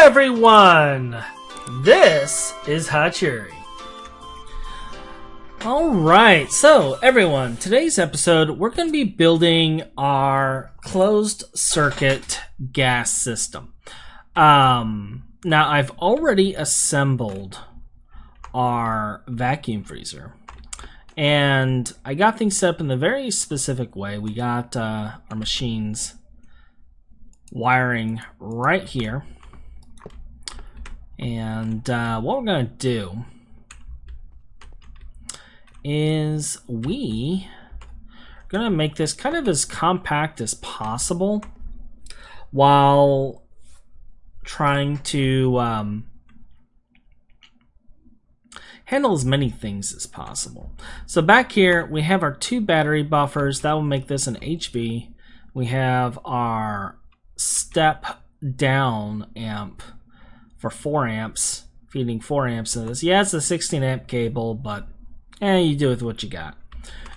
everyone! This is Hachuurui. Alright, so everyone, today's episode we're going to be building our closed circuit gas system. Now I've already assembled our vacuum freezer. And I got things set up in a very specific way. We got our machines wiring right here. And what we're going to do is we're going to make this kind of as compact as possible while trying to handle as many things as possible. So back here we have our two battery buffers. That will make this an HV. We have our step down amp for 4 amps, feeding 4 amps into this. Yeah, it's a 16 amp cable, but you do with what you got.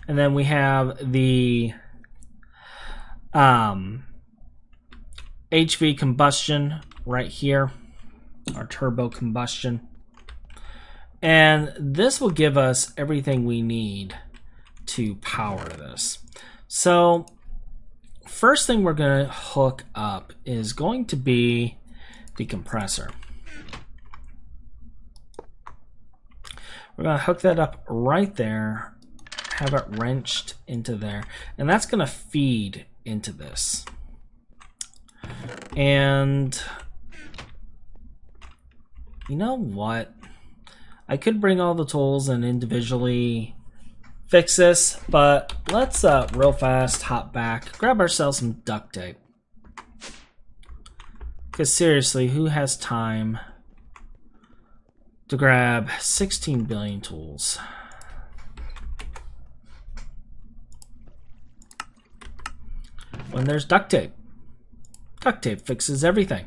And then we have the HV combustion right here, our turbo combustion. And this will give us everything we need to power this. So first thing we're going to hook up is going to be the compressor. We're going to hook that up right there, have it wrenched into there, and that's going to feed into this. And you know what? I could bring all the tools and individually fix this, but let's real fast hop back, grab ourselves some duct tape. Because seriously, who has time to grab 16 billion tools? When there's duct tape. Duct tape fixes everything.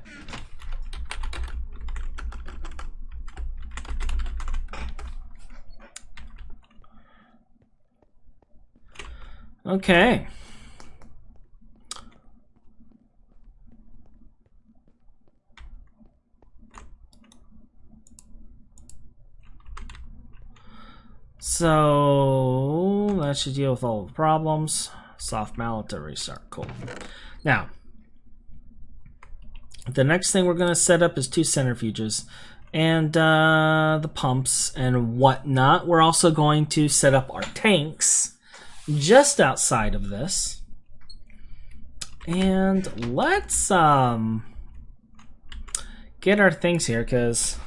Okay. So that should deal with all the problems. Soft mallet to restart. Cool. Now, the next thing we're going to set up is 2 centrifuges and the pumps and whatnot. We're also going to set up our tanks just outside of this. And let's get our things here, because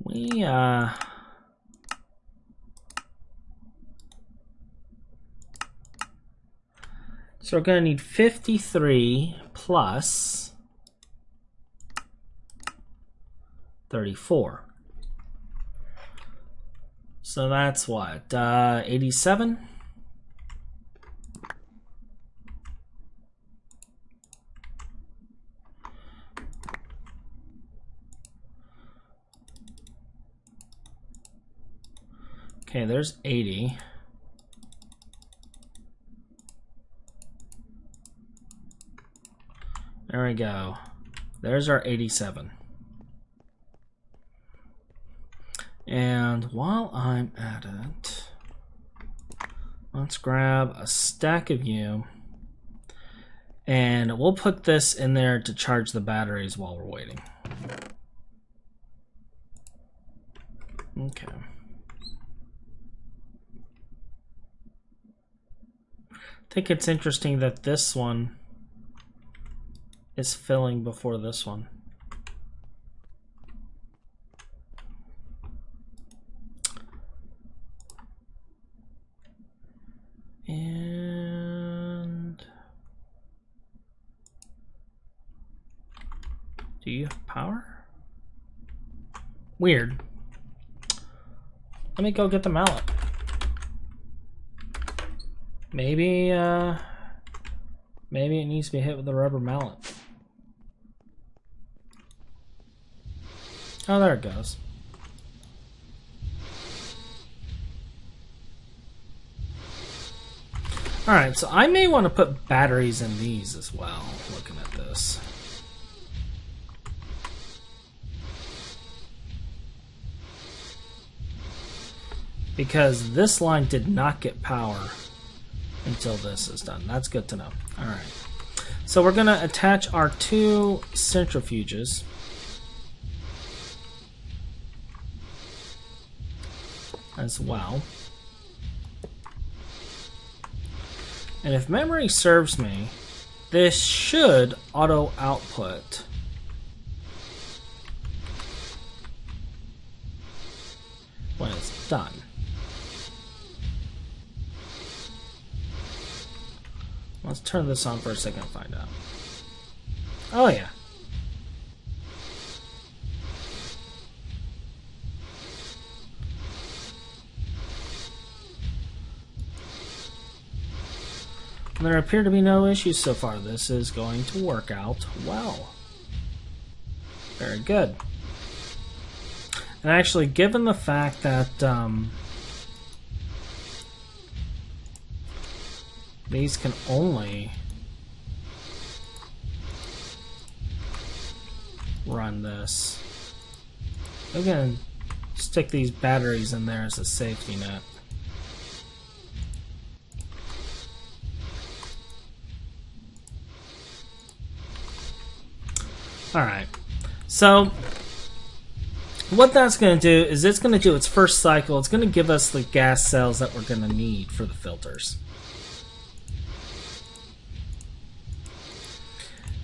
we so we're going to need 53 plus 34. So that's what, 87? Okay, there's 80. There we go. There's our 87. And while I'm at it, let's grab a stack of you, and we'll put this in there to charge the batteries while we're waiting. Okay. I think it's interesting that this one is filling before this one. And do you have power? Weird. Let me go get the mallet. Maybe maybe it needs to be hit with a rubber mallet. Oh, there it goes. Alright, so I may want to put batteries in these as well, looking at this. Because this line did not get power until this is done. That's good to know. Alright. So we're going to attach our 2 centrifuges. As well. And if memory serves me, this should auto output when it's done. Let's turn this on for a second and find out. Oh yeah. There appear to be no issues so far. This is going to work out well. Very good. And actually, given the fact that these can only run this, we can stick these batteries in there as a safety net. Alright, so what that's going to do is it's going to do its first cycle. It's going to give us the gas cells that we're going to need for the filters.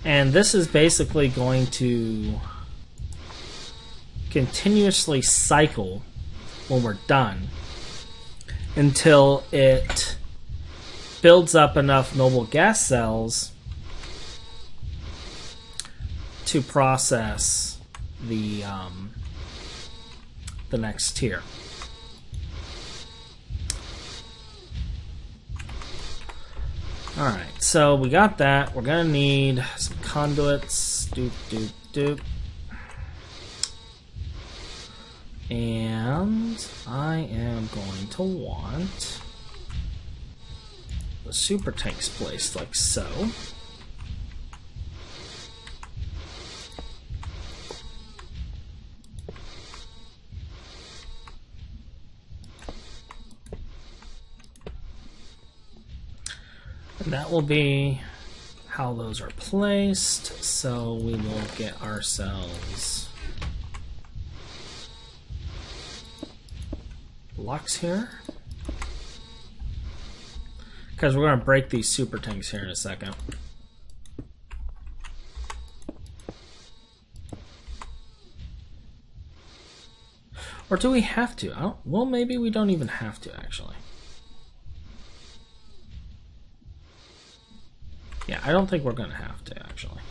And this is basically going to continuously cycle when we're done until it builds up enough noble gas cells to process the next tier. Alright, so we got that. We're gonna need some conduits. Doop, doop, doop. And I am going to want the super tanks placed like so. And that will be how those are placed. So we will get ourselves blocks here, because we're going to break these super tanks here in a second. Or do we have to? Well, maybe we don't even have to, actually. Yeah, I don't think we're going to have to, actually.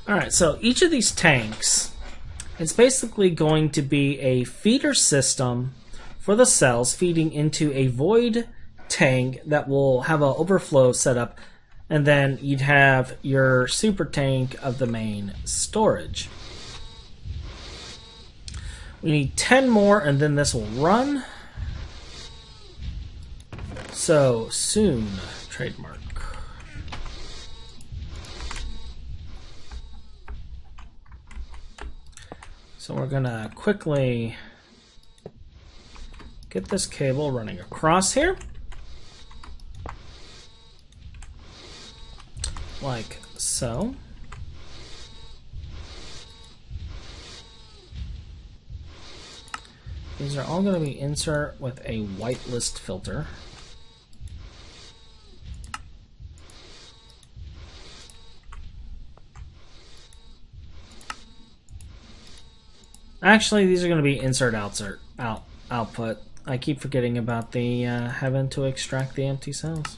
Alright, so each of these tanks is basically going to be a feeder system for the cells feeding into a void tank that will have an overflow setup, and then you'd have your super tank of the main storage. We need 10 more and then this will run. So soon, trademark. So we're gonna quickly get this cable running across here. Like so. These are all going to be insert with a whitelist filter. Actually, these are going to be insert output. I keep forgetting about the having to extract the empty cells.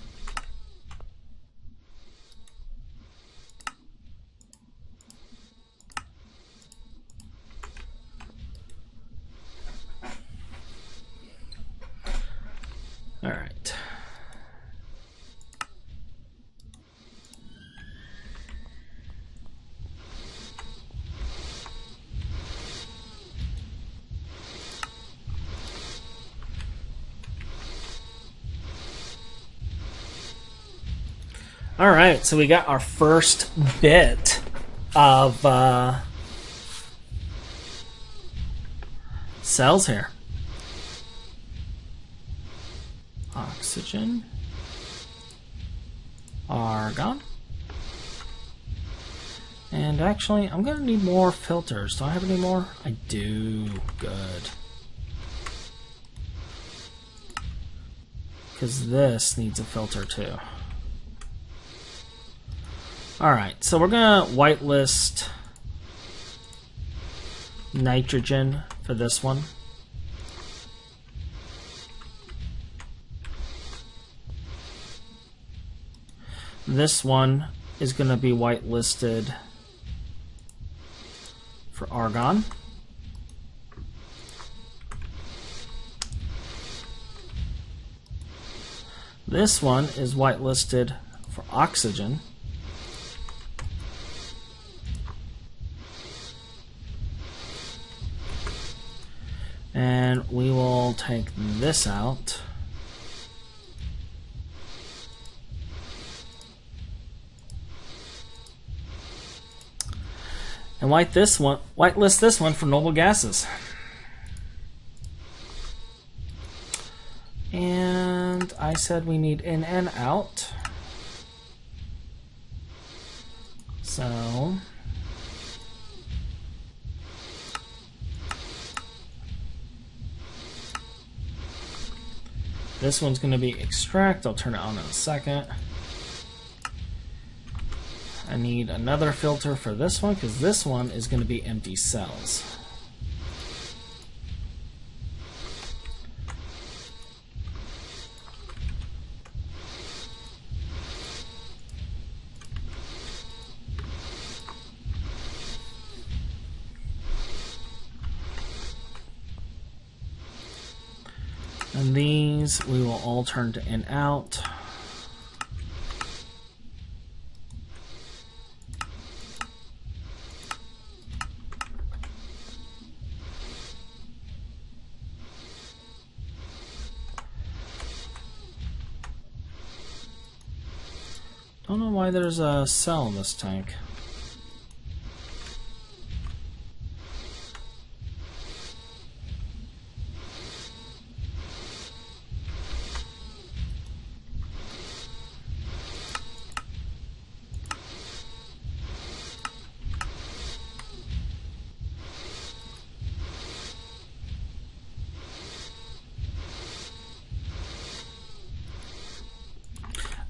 All right. All right, so we got our first bit of cells here. Oxygen, argon, and actually I'm gonna need more filters. Do I have any more? I do. Good, because this needs a filter too. Alright, so we're gonna whitelist nitrogen for this one. This one is going to be whitelisted for argon. This one is whitelisted for oxygen. And we will take this out. And whitelist this one for noble gases. And I said we need in and out. So this one's going to be extract. I'll turn it on in a second. I need another filter for this one because this one is going to be empty cells. And these we will all turn to in out. Don't know why there's a cell in this tank.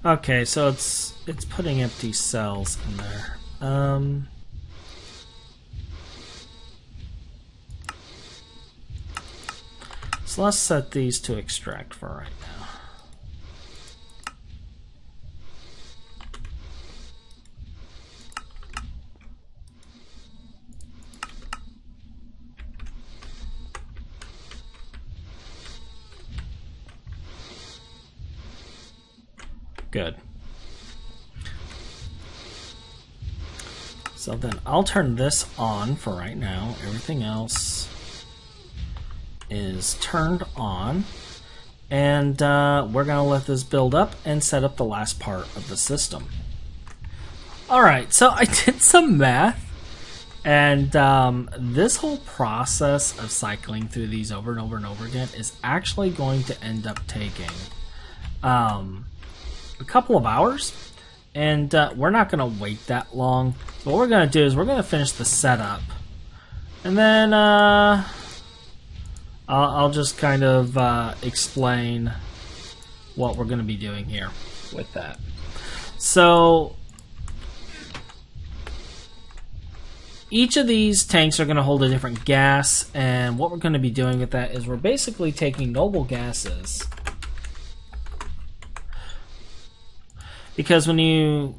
Okay, so it's putting empty cells in there. So let's set these to extract for right now. Good. So then I'll turn this on for right now. Everything else is turned on. And we're going to let this build up and set up the last part of the system. Alright, so I did some math. And this whole process of cycling through these over and over and over again is actually going to end up taking a couple of hours. And we're not going to wait that long. So what we're going to do is we're going to finish the setup. And then I'll just kind of explain what we're going to be doing here with that. So each of these tanks are going to hold a different gas, and what we're going to be doing with that is we're basically taking noble gases, because when you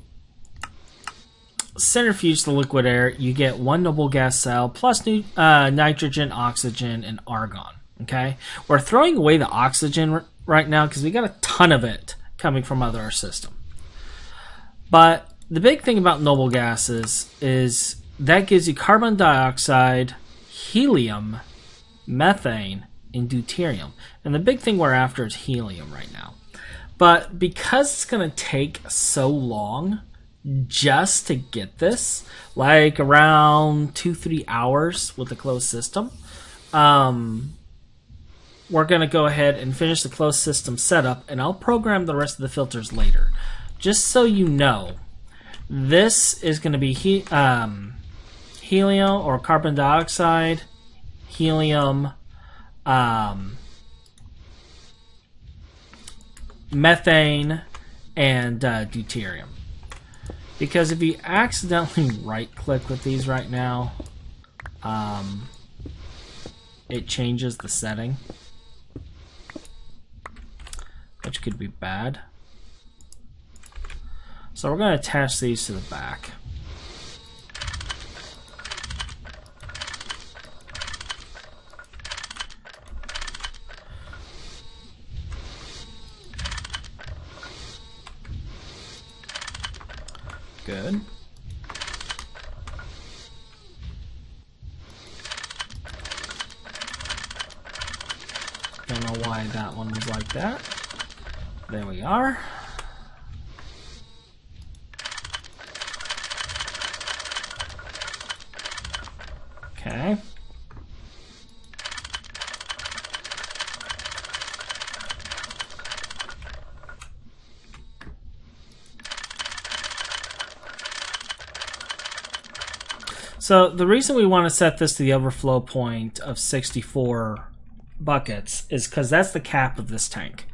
centrifuge the liquid air, you get one noble gas cell plus nitrogen, oxygen, and argon. Okay, we're throwing away the oxygen right now because we got a ton of it coming from out of our system. But the big thing about noble gases is that gives you carbon dioxide, helium, methane, and deuterium. And the big thing we're after is helium right now. But because it's going to take so long just to get this, like around 2-3 hours with the closed system, we're going to go ahead and finish the closed system setup, and I'll program the rest of the filters later. Just so you know, this is going to be helium or carbon dioxide, helium, methane, and deuterium. Because if you accidentally right-click with these right now, it changes the setting, which could be bad. So we're going to attach these to the back. Good. Don't know why that one was like that. There we are. Okay. So the reason we want to set this to the overflow point of 64 buckets is because that's the cap of this tank.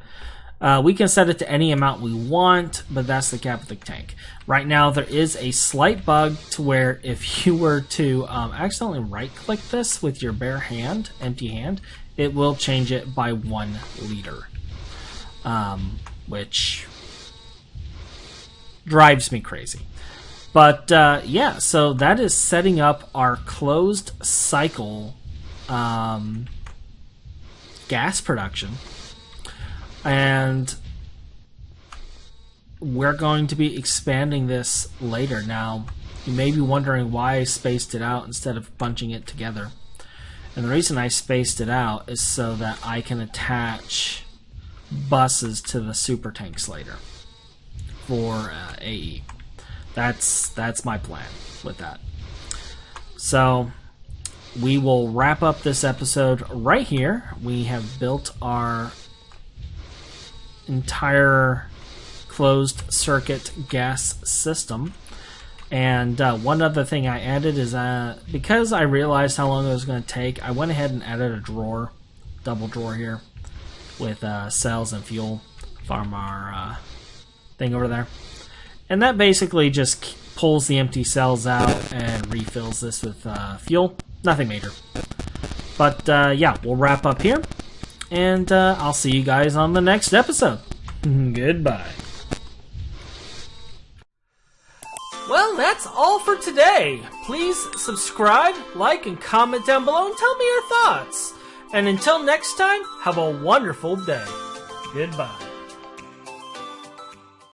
We can set it to any amount we want, but that's the cap of the tank. Right now there is a slight bug to where if you were to accidentally right-click this with your bare hand, empty hand, it will change it by 1 liter, which drives me crazy. But yeah, so that is setting up our closed cycle gas production. And we're going to be expanding this later. Now, you may be wondering why I spaced it out instead of bunching it together. And the reason I spaced it out is so that I can attach buses to the super tanks later for AE. That's my plan with that. So we will wrap up this episode right here. We have built our entire closed circuit gas system. And one other thing I added is because I realized how long it was going to take, I went ahead and added a drawer, double drawer here, with cells and fuel from our thing over there. And that basically just pulls the empty cells out and refills this with fuel. Nothing major. But yeah, we'll wrap up here. And I'll see you guys on the next episode. Goodbye. Well, that's all for today. Please subscribe, like, and comment down below and tell me your thoughts. And until next time, have a wonderful day. Goodbye.